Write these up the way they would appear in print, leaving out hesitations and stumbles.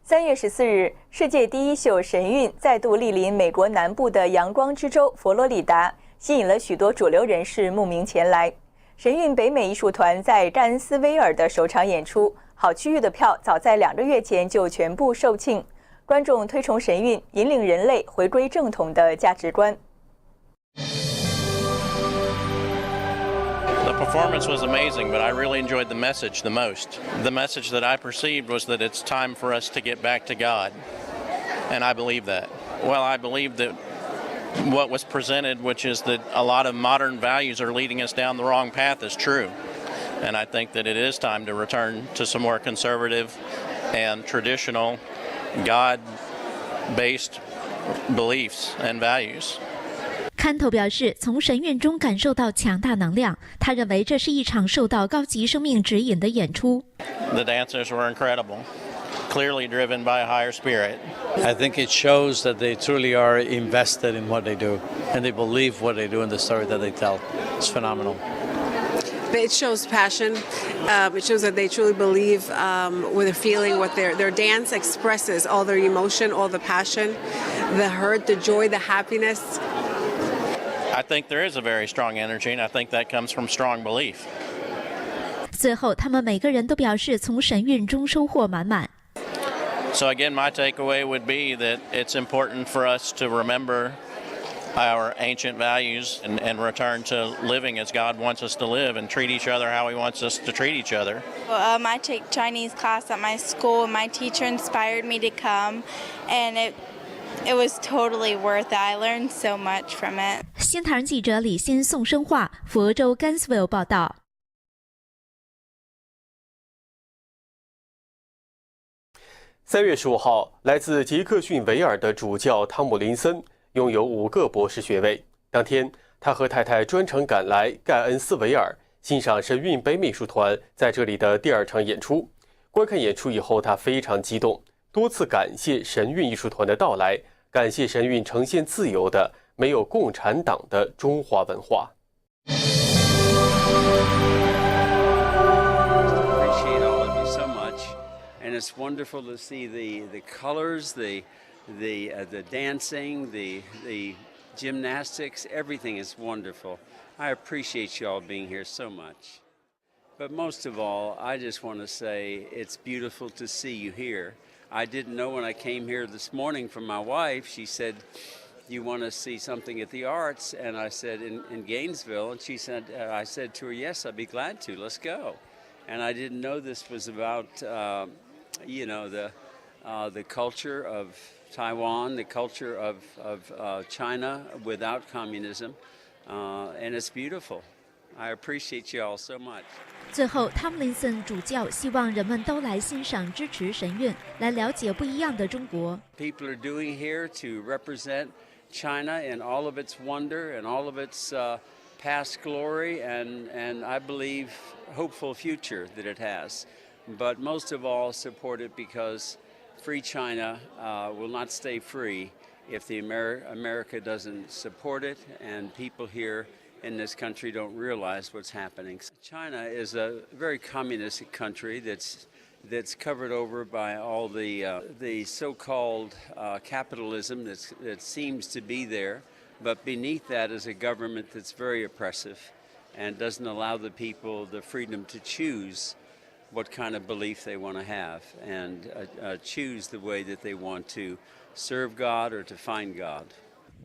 3月14日，世界第一秀神韵再度莅临美国南部的阳光之州佛罗里达，吸引了许多主流人士慕名前来。神韵北美艺术团在盖恩斯威尔的首场演出，好区域的票早在2个月前就全部售罄。观众推崇神韵，引领人类回归正统的价值观。The performance was amazing, but I really enjoyed the message the most. The message that I perceived was that it's time for us to get back to God. And I believe that. Well, I believe that what was presented, which is that a lot of modern values are leading us down the wrong path, is true. And I think that it is time to return to some more conservative and traditional God-based beliefs and values. 看头表示，从神韵中感受到强大能量。他认为这是一场受到高级生命指引的演出。The dancers were incredible, clearly driven by a higher spirit. I think it shows that they truly are invested in what they do, and they believe what they do in the story that they tell. It's phenomenal. It shows passion. It shows that they truly believe what they're feeling, what their dance expresses, all their emotion, all the passion, the hurt, the joy, the happiness. I think there is a very strong energy, and I think that comes from strong belief. 最后，他们每个人都表示从神韵中收获满满。So again, my takeaway would be that it's important for us to remember our ancient values and return to living as God wants us to live and treat each other how He wants us to treat each other. I take Chinese class at my school, and my teacher inspired me to come, and it was totally worth it. I learned so much from it. 新唐人记者李欣、宋生化，佛州甘斯维尔报道。3月15号，来自杰克逊维尔的主教汤姆林森拥有5个博士学位。当天，他和太太专程赶来盖恩斯维尔，欣赏神韵北美术团在这里的第2场演出。观看演出以后，他非常激动，多次感谢神韵艺术团的到来，感谢神韵呈现自由的、没有共产党的中华文化。And it's wonderful to see the colors, the dancing, the gymnastics. Everything is wonderful. I appreciate you all being here so much. But most of all, I just want to say it's beautiful to see you here. I didn't know when I came here this morning from my wife. She said, "You want to see something at the arts?" And I said, in Gainesville. And she said, I said to her, "Yes, I'd be glad to. Let's go." And I didn't know this was about the culture of Taiwan, the culture of China without communism, and it's beautiful. I appreciate you all so much. 最后，汤姆林森主教希望人们都来欣赏、支持神韵，来了解不一样的中国。People are doing here to represent China in all of its wonder and all of its past glory, and I believe hopeful future that it has. But most of all, support it because free China will not stay free if the America doesn't support it, and people here in this country don't realize what's happening. China is a very communist country that's covered over by all the so-called capitalism that seems to be there, but beneath that is a government that's very oppressive and doesn't allow the people the freedom to choose what kind of belief they want to have and choose the way that they want to serve God or to find God.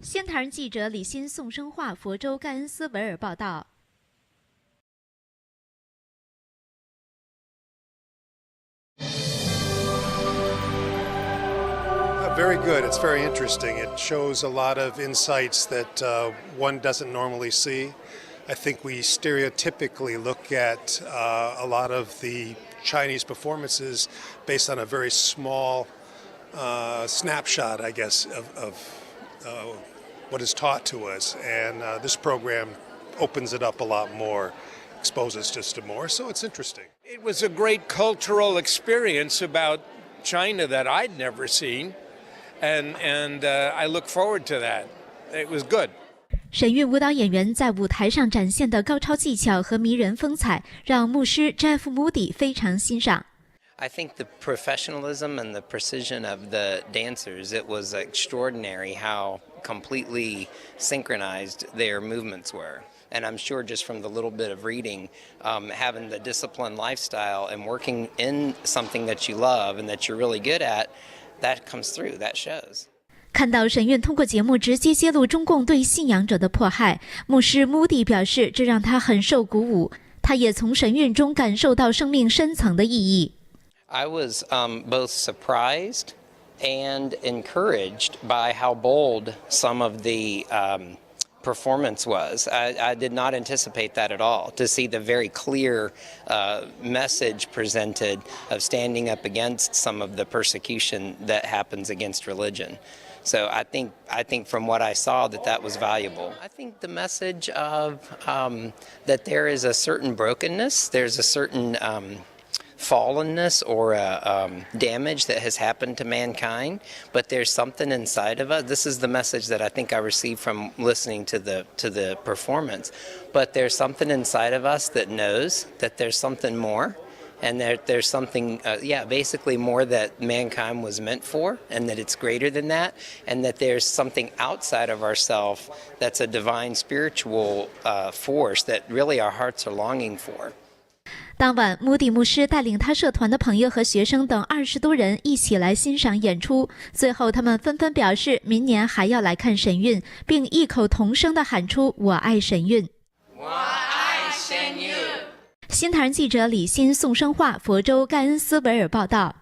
新唐人记者李欣、宋生化，佛州盖恩斯维尔报道。Very good. It's very interesting. It shows a lot of insights that one doesn't normally see. I think we stereotypically look at a lot of the Chinese performances based on a very small snapshot, I guess, of what is taught to us. And this program opens it up a lot more, exposes us to more, so it's interesting. It was a great cultural experience about China that I'd never seen, and I look forward to that. It was good. 神韵舞蹈演员在舞台上展现的高超技巧和迷人风采，让牧师 Jeff Moody 非常欣赏。I think the professionalism and the precision of the dancers, it was extraordinary how completely synchronized their movements were. And I'm sure just from the little bit of reading, having the disciplined lifestyle and working in something that you love and that you're really good at, that comes through, that shows. 看到神韵通过节目直接揭露中共对信仰者的迫害，牧师穆迪表示，这让他很受鼓舞。他也从神韵中感受到生命深层的意义。I was both surprised and encouraged by how bold some of the performance was. I did not anticipate that at all, to see the very clear message presented of standing up against some of the persecution that happens against religion. So I think from what I saw that was valuable. I think the message of that there is a certain brokenness, there's a certain fallenness or damage that has happened to mankind, but there's something inside of us. This is the message that I think I received from listening to the performance. But there's something inside of us that knows that there's something more, and there's something, basically more that mankind was meant for, and that it's greater than that, and that there's something outside of ourselves that's a divine spiritual force that really our hearts are longing for. 当晚，穆迪牧师带领他社团的朋友和学生等20多人一起来欣赏演出。最后，他们纷纷表示明年还要来看神韵，并异口同声地喊出“我爱神韵”。我爱神韵。新唐人记者李欣、宋生化，佛州盖恩斯维尔报道。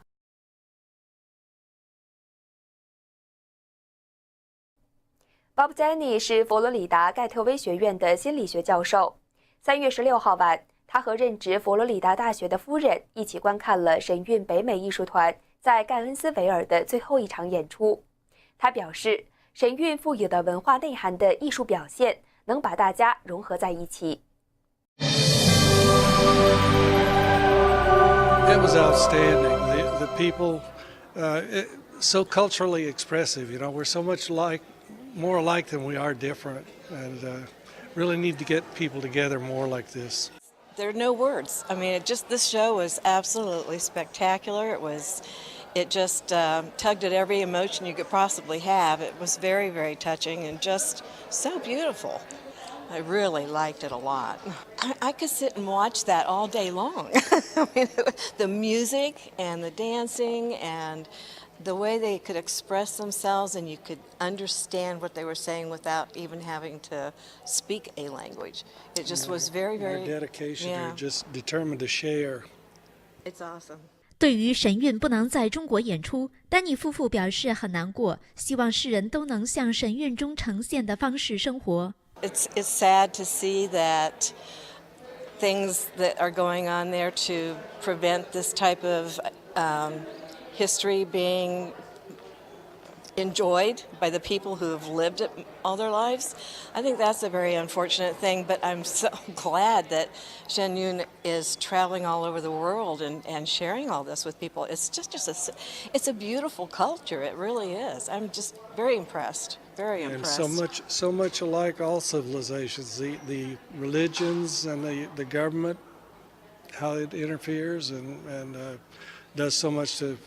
Bob Zanny 是佛罗里达盖特威学院的心理学教授。3月16号晚，他和任职佛罗里达大学的夫人一起观看了神韵北美艺术团在盖恩斯维尔的最后一场演出。他表示，神韵富有的文化内涵的艺术表现能把大家融合在一起。It was outstanding. The people, so culturally expressive. You know, we're so much more alike than we are different, and really need to get people together more like this. There are no words. I mean, this show was absolutely spectacular. It just tugged at every emotion you could possibly have. It was very, very touching and just so beautiful. I really liked it a lot. I could sit and watch that all day long. I mean, the music and the dancing and the way they could express themselves, and you could understand what they were saying without even having to speak a language. It just was very, very... Their dedication, they're just determined to share. It's awesome. 对于神韵不能在中国演出，丹尼夫妇表示很难过，希望世人都能像神韵中呈现的方式生活。It's sad to see that things that are going on there to prevent this type of history being enjoyed by the people who have lived it all their lives. I think that's a very unfortunate thing, but I'm so glad that Shen Yun is traveling all over the world and sharing all this with people. It's it's a beautiful culture. It really is. I'm just very impressed. Very impressed. And so much alike all civilizations, the religions and the government, how it interferes and does so much to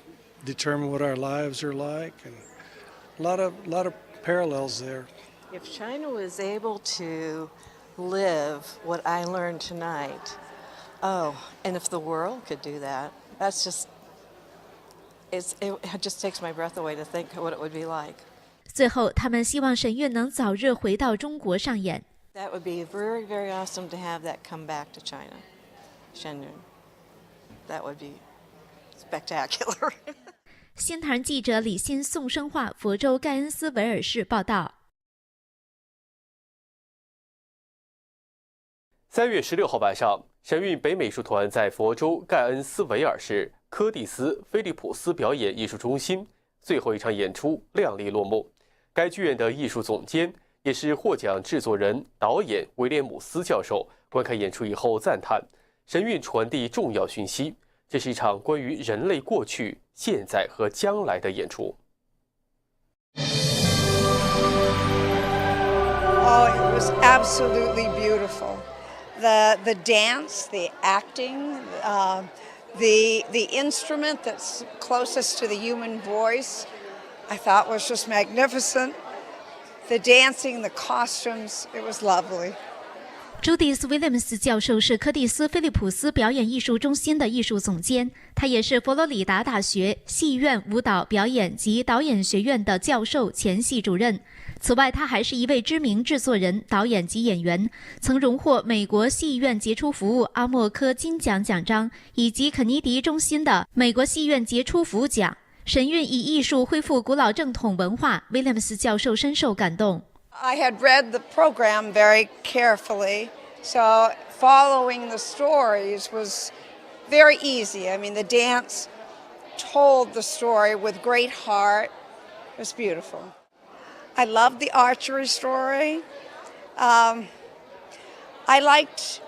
determine what our lives are like, and a lot of parallels there. If China was able to live what I learned tonight, and if the world could do that, that's just it just takes my breath away to think what it would be like. 最后，他们希望神韵能早日回到中国上演。That would be very, very awesome to have that come back to China, Shen Yun. That would be spectacular. 新唐人记者李欣、宋生化，佛州盖恩斯维尔市报道。3月16号晚上，神韵北美艺术团在佛州盖恩斯维尔市柯蒂斯菲利普斯表演艺术中心最后一场演出亮丽落幕。该剧院的艺术总监也是获奖制作人、导演威廉姆斯教授观看演出以后赞叹：神韵传递重要讯息，这是一场关于人类过去、现在和将来的演出。Oh, it was absolutely beautiful. The dance, the acting, The instrument that's closest to the human voice, I thought was just magnificent. The dancing, the costumes, it was lovely. 朱迪斯·威廉姆斯教授是柯蒂斯·菲利普斯表演艺术中心的艺术总监，他也是佛罗里达大学戏院舞蹈表演及导演学院的教授兼系主任。此外，他还是一位知名制作人、导演及演员，曾荣获美国戏院杰出服务阿莫科金奖奖章以及肯尼迪中心的美国戏院杰出服务奖。神韵以艺术恢复古老正统文化，威廉姆斯教授深受感动。I had read the program very carefully, so following the stories was very easy. I mean, the dance told the story with great heart. It was beautiful. I loved the archery story. I liked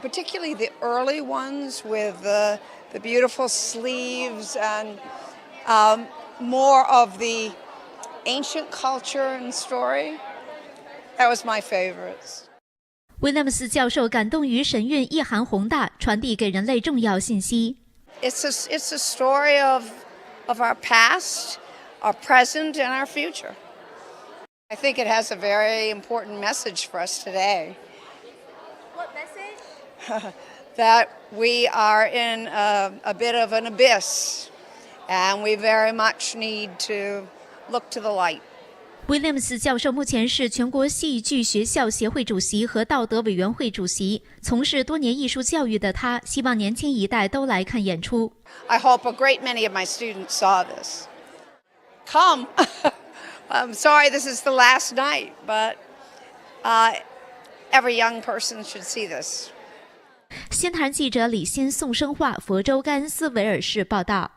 particularly the early ones with the beautiful sleeves and more of the ancient culture and story. That was my favorites. 威廉姆斯教授感动于神韵意涵宏大，传递给人类重要信息。It's a story of our past, our present, and our future. I think it has a very important message for us today. What message? That we are in a bit of an abyss, and we very much need to look to the light. 威廉姆斯教授目前是全国戏剧学校协会主席和道德委员会主席，从事多年艺术教育的他，希望年轻一代都来看演出。I hope a great many of my students saw this. Come. I'm sorry this is the last night, but every young person should see this. 新唐记者李欣、宋生化，佛州甘斯维尔市报道。